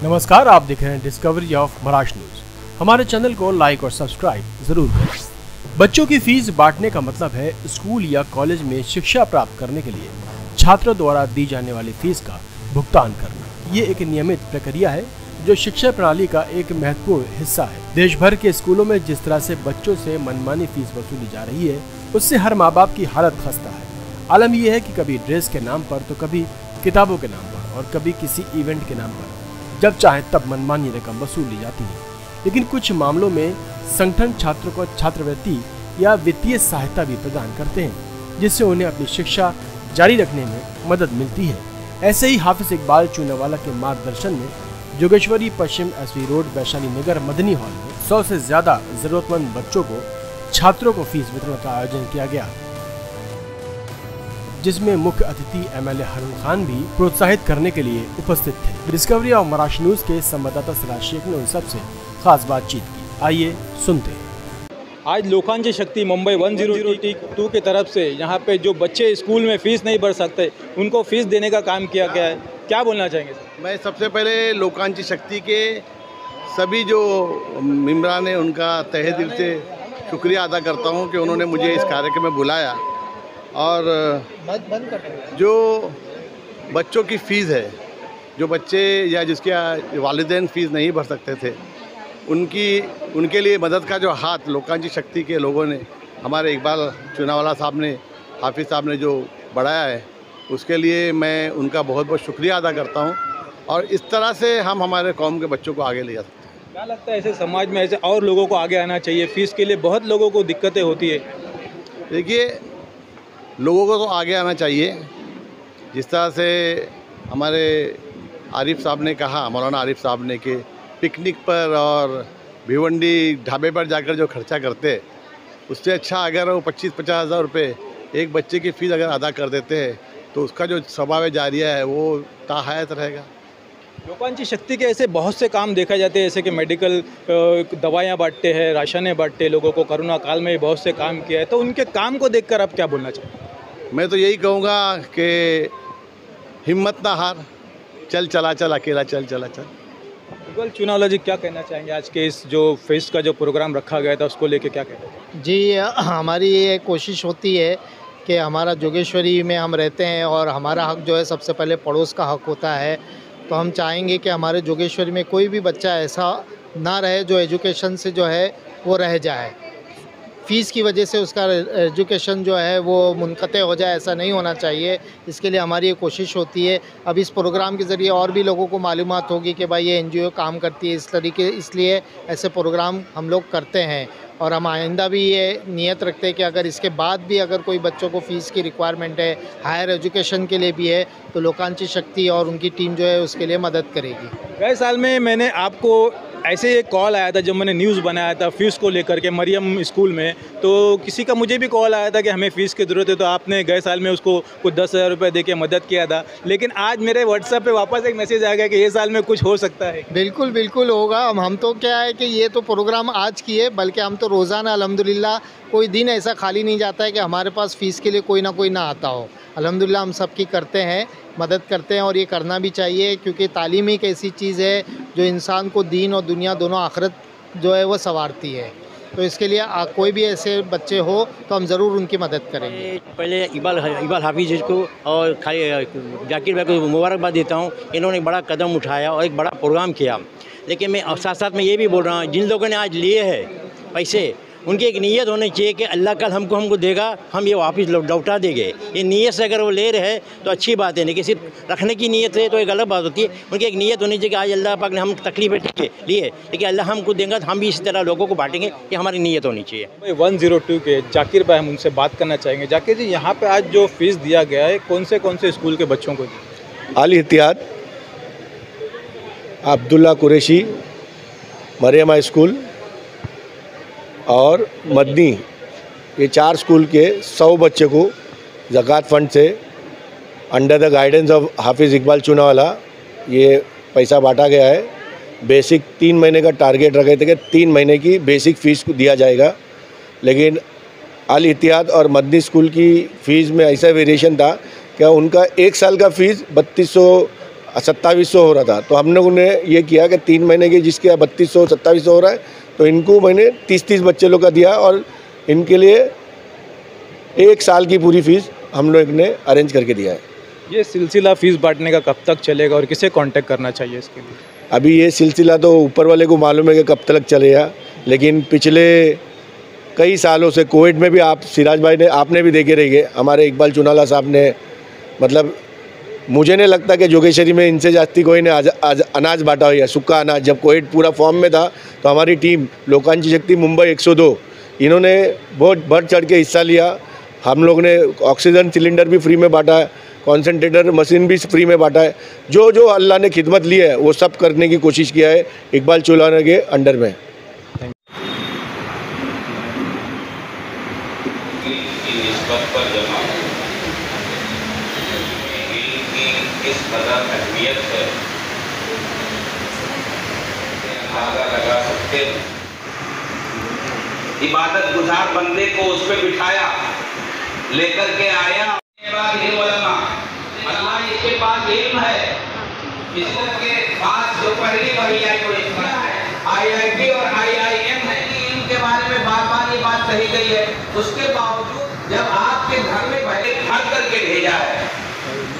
नमस्कार, आप देख रहे हैं डिस्कवरी ऑफ महाराष्ट्र न्यूज। हमारे चैनल को लाइक और सब्सक्राइब जरूर करें। बच्चों की फीस बांटने का मतलब है स्कूल या कॉलेज में शिक्षा प्राप्त करने के लिए छात्रों द्वारा दी जाने वाली फीस का भुगतान करना। ये एक नियमित प्रक्रिया है जो शिक्षा प्रणाली का एक महत्वपूर्ण हिस्सा है। देश भर के स्कूलों में जिस तरह से बच्चों से मनमानी फीस वसूली जा रही है, उससे हर माँ बाप की हालत खस्ता है। आलम यह है कि कभी ड्रेस के नाम पर तो कभी किताबों के नाम पर और कभी किसी इवेंट के नाम पर जब चाहे तब मनमानी रकम वसूल ली जाती है। लेकिन कुछ मामलों में संगठन छात्रों को छात्रवृत्ति या वित्तीय सहायता भी प्रदान करते हैं, जिससे उन्हें अपनी शिक्षा जारी रखने में मदद मिलती है। ऐसे ही हाफिज इकबाल चूनावाला के मार्गदर्शन में जोगेश्वरी पश्चिम एसवी रोड वैशाली नगर मदनी हॉल में 100 से ज्यादा जरूरतमंद बच्चों को छात्रों को फीस वितरण का आयोजन किया गया, जिसमें मुख्य अतिथि एमएलए हारून खान भी प्रोत्साहित करने के लिए उपस्थित थे। डिस्कवरी ऑफ महाराष्ट्र न्यूज के संवाददाता सिराज शेख ने उन सबसे खास बातचीत की। आइए सुनते हैं। आज लोकांची शक्ति मुंबई 1002 की तरफ से यहाँ पे जो बच्चे स्कूल में फीस नहीं भर सकते उनको फीस देने का काम किया गया है। क्या बोलना चाहेंगे सर? मैं सबसे पहले लोकांची शक्ति के सभी जो मेंबरान हैं उनका तहे दिल से शुक्रिया अदा करता हूँ कि उन्होंने मुझे इस कार्यक्रम में बुलाया। और जो बच्चों की फ़ीस है, जो बच्चे या जिसके वालिदैन फ़ीस नहीं भर सकते थे, उनके लिए मदद का जो हाथ लोकांची शक्ति के लोगों ने, हमारे इकबाल चूनावाला साहब ने, हाफिज़ साहब ने जो बढ़ाया है, उसके लिए मैं उनका बहुत बहुत शुक्रिया अदा करता हूं। और इस तरह से हम हमारे कौम के बच्चों को आगे ले जा सकते हैं। क्या लगता है ऐसे समाज में ऐसे और लोगों को आगे आना चाहिए? फ़ीस के लिए बहुत लोगों को दिक्कतें होती है। देखिए, लोगों को तो आगे आना चाहिए। जिस तरह से हमारे आरिफ साहब ने कहा, मौलाना आरिफ साहब ने, कि पिकनिक पर और भिवंडी ढाबे पर जाकर जो खर्चा करते, उससे अच्छा अगर वो 25-50 हज़ार रुपये एक बच्चे की फ़ीस अगर अदा कर देते हैं तो उसका जो स्वभाव जारिया है वो ताहयात रहेगा। लोकांची शक्ति के ऐसे बहुत से काम देखा जाते हैं, जैसे कि मेडिकल दवाइयाँ बांटते हैं, राशनें बांटते हैं लोगों को। कोरोना काल में बहुत से काम किया है, तो उनके काम को देखकर आप क्या बोलना चाहेंगे? मैं तो यही कहूँगा कि हिम्मत ना हार, चल चला चल, अकेला चल चला चल। इकबाल चूनावाला जी, क्या कहना चाहेंगे आज के इस जो फेस्ट का जो प्रोग्राम रखा गया था उसको लेके क्या कहते हैं? जी, हमारी ये कोशिश होती है कि हमारा जोगेश्वरी में हम रहते हैं और हमारा हक जो है सबसे पहले पड़ोस का हक होता है। तो हम चाहेंगे कि हमारे जोगेश्वरी में कोई भी बच्चा ऐसा ना रहे जो एजुकेशन से जो है वो रह जाए, फ़ीस की वजह से उसका एजुकेशन जो है वो मुनक़ते हो जाए। ऐसा नहीं होना चाहिए। इसके लिए हमारी ये कोशिश होती है। अब इस प्रोग्राम के ज़रिए और भी लोगों को मालूमात होगी कि भाई ये एनजीओ काम करती है इस तरीके, इसलिए ऐसे प्रोग्राम हम लोग करते हैं। और हम आइंदा भी ये नियत रखते हैं कि अगर इसके बाद भी अगर कोई बच्चों को फ़ीस की रिक्वायरमेंट है, हायर एजुकेशन के लिए भी है, तो लोकांची शक्ति और उनकी टीम जो है उसके लिए मदद करेगी। गए साल में मैंने आपको ऐसे एक कॉल आया था जब मैंने न्यूज़ बनाया था फ़ीस को लेकर के मरियम स्कूल में, तो किसी का मुझे भी कॉल आया था कि हमें फ़ीस की ज़रूरत है, तो आपने गए साल में उसको कुछ 10,000 रुपये दे के मदद किया था। लेकिन आज मेरे व्हाट्सएप पे वापस एक मैसेज आ गया कि ये साल में कुछ हो सकता है। बिल्कुल बिल्कुल होगा। हम तो क्या है कि ये तो प्रोग्राम आज की है, बल्कि हम तो रोज़ाना अल्हम्दुलिल्लाह कोई दिन ऐसा खाली नहीं जाता है कि हमारे पास फ़ीस के लिए कोई ना आता हो। अल्हम्दुलिल्लाह हम सबकी करते हैं, मदद करते हैं, और ये करना भी चाहिए, क्योंकि तालीम एक ऐसी चीज़ है जो इंसान को दीन और दुनिया दोनों आखिरत जो है वो संवारती है। तो इसके लिए कोई भी ऐसे बच्चे हो तो हम ज़रूर उनकी मदद करेंगे। पहले इकबाल हाफिज़ को और जाकिर भाई को मुबारकबाद देता हूँ। इन्होंने बड़ा कदम उठाया और एक बड़ा प्रोग्राम किया। लेकिन मैं साथ साथ में ये भी बोल रहा हूँ, जिन लोगों ने आज लिए हैं पैसे, उनकी एक नीयत होनी चाहिए कि अल्लाह कल हमको देगा, हम ये वापस लौटा देंगे। ये नीयत से अगर वो ले रहे हैं तो अच्छी बात है, नहीं कि सिर्फ रखने की नीयत है तो एक अलग बात होती है। उनकी एक नीयत होनी चाहिए कि आज अल्लाह पाक ने हम तकलीफ़ें लिए, लेकिन अल्लाह हमको देंगे तो हम भी इसी तरह लोगों को बांटेंगे। ये हमारी नीयत होनी चाहिए। 102 के जाकिर भाई, हम उनसे बात करना चाहेंगे। जाकिर जी, यहाँ पर आज जो फ़ीस दिया गया है कौन से स्कूल के बच्चों को? अल इत्तिहाद, अब्दुल्ला कुरैशी, मरियम हाई स्कूल और मदनी, ये 4 स्कूल के 100 बच्चे को ज़कात फ़ंड से अंडर द गाइडेंस ऑफ हाफिज़ इकबाल चूनावाला ये पैसा बांटा गया है। बेसिक 3 महीने का टारगेट रखे थे कि 3 महीने की बेसिक फ़ीस को दिया जाएगा, लेकिन अल इत्तिहाद और मदनी स्कूल की फ़ीस में ऐसा वेरिएशन था कि उनका 1 साल का फ़ीस 2700 हो रहा था, तो हम लोगों ने ये किया कि 3 महीने के जिसके 3200 2700 हो रहा है, तो इनको मैंने 30-30 बच्चे लोग का दिया और इनके लिए 1 साल की पूरी फीस हम लोग ने अरेंज करके दिया है। ये सिलसिला फीस बांटने का कब तक चलेगा और किसे कांटेक्ट करना चाहिए इसके लिए? अभी ये सिलसिला तो ऊपर वाले को मालूम है कि कब तक चलेगा, लेकिन पिछले कई सालों से कोविड में भी आप सिराज भाई ने आपने भी देखे रहेंगे, हमारे इकबाल चुनाला साहब ने, मतलब मुझे नहीं लगता कि जोगेश्वरी में इनसे जास्ती कोई ने अनाज बांटा हुआ है, सूखा अनाज। जब कोविड पूरा फॉर्म में था तो हमारी टीम लोकांची शक्ति मुंबई 102 इन्होंने बहुत बढ़ चढ़ के हिस्सा लिया। हम लोग ने ऑक्सीजन सिलेंडर भी फ्री में बांटा है, कॉन्सेंट्रेटर मशीन भी फ्री में बांटा है। जो जो अल्लाह ने खिदमत ली है वो सब करने की कोशिश किया है इकबाल चुनाला के अंडर में। किस कदर अहमियत है अंदाजा लगा सकते हैं। इबादत गुजार बंदे को उस पर बिठाया, लेकर के आया। अल्लाह इसके पास इल्म है, इसके पास जो पहली वही आई वो इसका है। IIT और IIM है, इनके बारे में बार बार ये बात कही गई है। उसके बावजूद जब आपके घर में पहले घर करके भेजा है,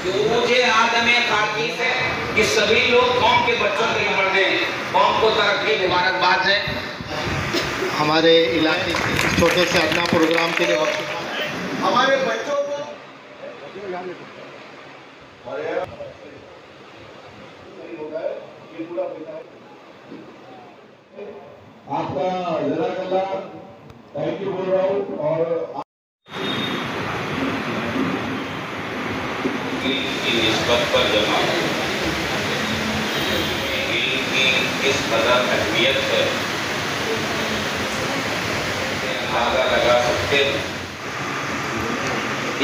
मुझे आदम खाकी से कि सभी लोग कौम के बच्चों के नंबर दें, कौम को तरक्की मुबारकबाद है। हमारे इलाके के छोटे से अपना प्रोग्राम के लिए हमारे बच्चों को आपका जज़ाकल्लाह थैंक यू बोल रहा हूँ। और की निस्बत पर जमा की किस कदर अहमियत है अंदाजा लगा सकते हैं।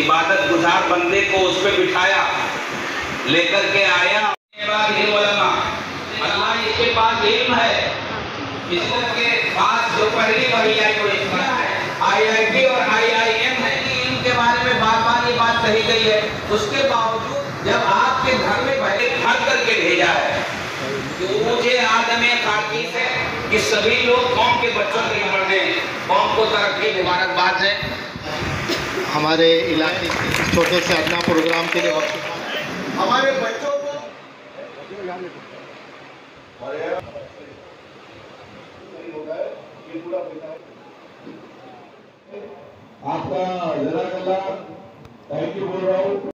इबादत गुजार बंदे को उस पर बिठाया, लेकर के आया। अल्लाह इसके पास इल्म है, इसके पास जो पहली वही आई वो इसका है। IIT और IIM है, इनके बारे में बार बार ये बात कही गई है। उसके बावजूद जब आपके घर में पहले घर करके भेजा है, मुझे आदम खाकी से कि सभी लोग कौम के बच्चों के नंबर दें, कौम को तरक्की मुबारकबाद है। हमारे इलाके के छोटे से अपना प्रोग्राम के लिए हमारे बच्चों को आपका जज़ाकल्लाह थैंक यू बोल रहा हूँ।